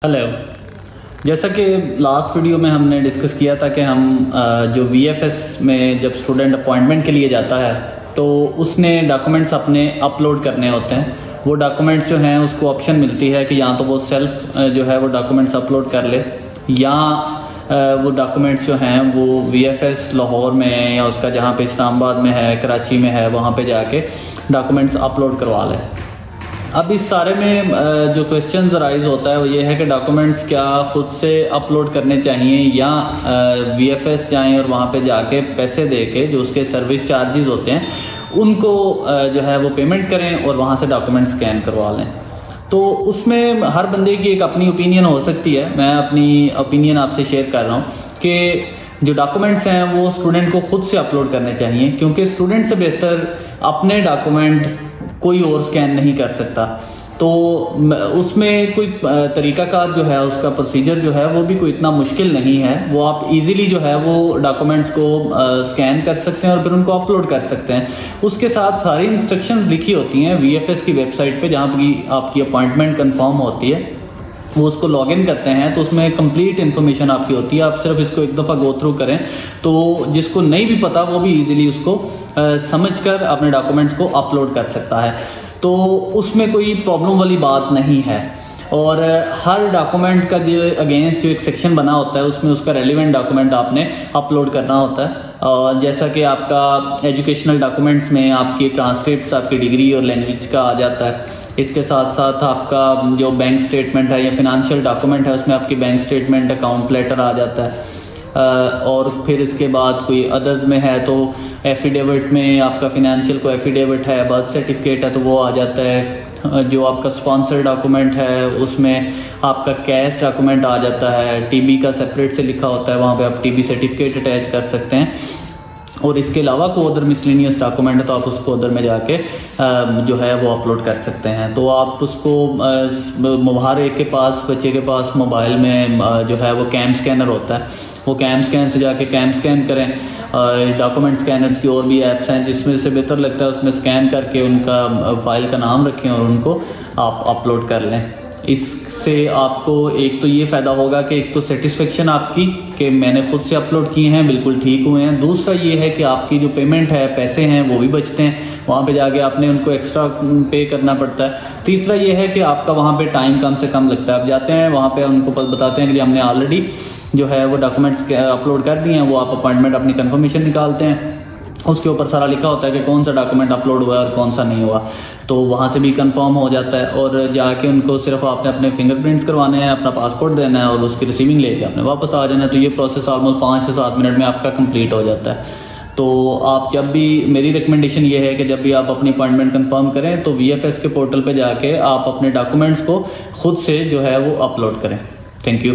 Hello. जैसा कि last video में हमने डिस्कस किया था कि हम जो वीएफएस में जब स्टूडेंट अपॉइंटमेंट के लिए जाता है तो उसने डॉक्यूमेंट्स अपने अपलोड करने होते हैं। वो डॉक्यूमेंट्स जो हैं उसको ऑप्शन मिलती है कि या तो वो सेल्फ जो है वो डॉक्यूमेंट्स अपलोड कर ले या वो डॉक्यूमेंट्स जो हैं वो वीएफएस लाहौर में या उसका जहाँ पे इस्लामाबाद में है, कराची में है, वहाँ पे जाके डॉक्यूमेंट्स अपलोड करवा लें। अब इस सारे में जो क्वेश्चन राइज होता है वो ये है कि डॉक्यूमेंट्स क्या खुद से अपलोड करने चाहिए या वीएफएस जाएं और वहाँ पे जाके पैसे दे के जो उसके सर्विस चार्जेस होते हैं उनको जो है वो पेमेंट करें और वहाँ से डॉक्यूमेंट स्कैन करवा लें। तो उसमें हर बंदे की एक अपनी ओपिनियन हो सकती है। मैं अपनी ओपिनियन आपसे शेयर कर रहा हूँ कि जो डॉक्यूमेंट्स हैं वो स्टूडेंट को खुद से अपलोड करने चाहिए, क्योंकि स्टूडेंट से बेहतर अपने डॉक्यूमेंट कोई और स्कैन नहीं कर सकता। तो उसमें कोई तरीकाकार जो है उसका प्रोसीजर जो है वो भी कोई इतना मुश्किल नहीं है। वो आप इजीली जो है वो डॉक्यूमेंट्स को स्कैन कर सकते हैं और फिर उनको अपलोड कर सकते हैं। उसके साथ सारी इंस्ट्रक्शंस लिखी होती हैं वीएफएस की वेबसाइट पे, जहाँ पर आपकी अपॉइंटमेंट कंफर्म होती है। वो उसको लॉगिन करते हैं तो उसमें कंप्लीट इन्फॉर्मेशन आपकी होती है। आप सिर्फ इसको एक दफ़ा गो थ्रू करें तो जिसको नहीं भी पता वो भी इजीली उसको समझकर अपने डॉक्यूमेंट्स को अपलोड कर सकता है। तो उसमें कोई प्रॉब्लम वाली बात नहीं है। और हर डॉक्यूमेंट का जो अगेंस्ट जो एक सेक्शन बना होता है उसमें उसका रेलिवेंट डॉक्यूमेंट आपने अपलोड करना होता है। और जैसा कि आपका एजुकेशनल डॉक्यूमेंट्स में आपकी ट्रांसक्रिप्ट्स, आपकी डिग्री और लैंग्वेज का आ जाता है। इसके साथ साथ आपका जो बैंक स्टेटमेंट है या फिनंशियल डॉक्यूमेंट है उसमें आपकी बैंक स्टेटमेंट, अकाउंट लेटर आ जाता है। और फिर इसके बाद कोई अदर्स में है तो एफिडेविट में आपका फिनंशियल को एफिडेविट है, बर्थ सर्टिफिकेट है तो वो आ जाता है। जो आपका स्पॉन्सर डॉक्यूमेंट है उसमें आपका कैश डॉक्यूमेंट आ जाता है। टीबी का सेपरेट से लिखा होता है, वहाँ पे आप टीबी सर्टिफिकेट अटैच कर सकते हैं। और इसके अलावा कोई अदर मिसलेनियस डॉक्यूमेंट है तो आप उसको अदर में जाके जो है वो अपलोड कर सकते हैं। तो आप उसको हर एक के पास, बच्चे के पास मोबाइल में जो है वो कैम स्कैनर होता है, वो कैम स्कैन से जाके कैम स्कैन करें। डॉक्यूमेंट स्कैनर्स की और भी ऐप्स हैं जिसमें से बेहतर लगता है उसमें स्कैन करके उनका फाइल का नाम रखें और उनको आप अपलोड कर लें। इससे आपको एक तो ये फ़ायदा होगा कि एक तो सेटिस्फेक्शन आपकी कि मैंने खुद से अपलोड किए हैं, बिल्कुल ठीक हुए हैं। दूसरा ये है कि आपकी जो पेमेंट है, पैसे हैं वो भी बचते हैं, वहाँ पे जाके आपने उनको एक्स्ट्रा पे करना पड़ता है। तीसरा ये है कि आपका वहाँ पे टाइम कम से कम लगता है। आप जाते हैं वहाँ पे उनको बताते हैं कि हमने ऑलरेडी जो है वो डॉक्यूमेंट्स अपलोड कर दिए हैं, वो आप अपॉइंटमेंट अपनी कंफर्मेशन निकालते हैं। उसके ऊपर सारा लिखा होता है कि कौन सा डॉक्यूमेंट अपलोड हुआ है और कौन सा नहीं हुआ, तो वहाँ से भी कंफर्म हो जाता है। और जाके उनको सिर्फ आपने अपने फिंगरप्रिंट्स करवाने हैं, अपना पासपोर्ट देना है और उसकी रिसीविंग लेके आपने वापस आ जाना है। तो ये प्रोसेस ऑलमोस्ट 5 से 7 मिनट में आपका कंप्लीट हो जाता है। तो आप जब भी, मेरी रिकमेंडेशन ये है कि जब भी आप अपनी अपॉइंटमेंट कंफर्म करें तो वीएफएस के पोर्टल पे जाके आप अपने डॉक्यूमेंट्स को खुद से जो है वो अपलोड करें। Thank you.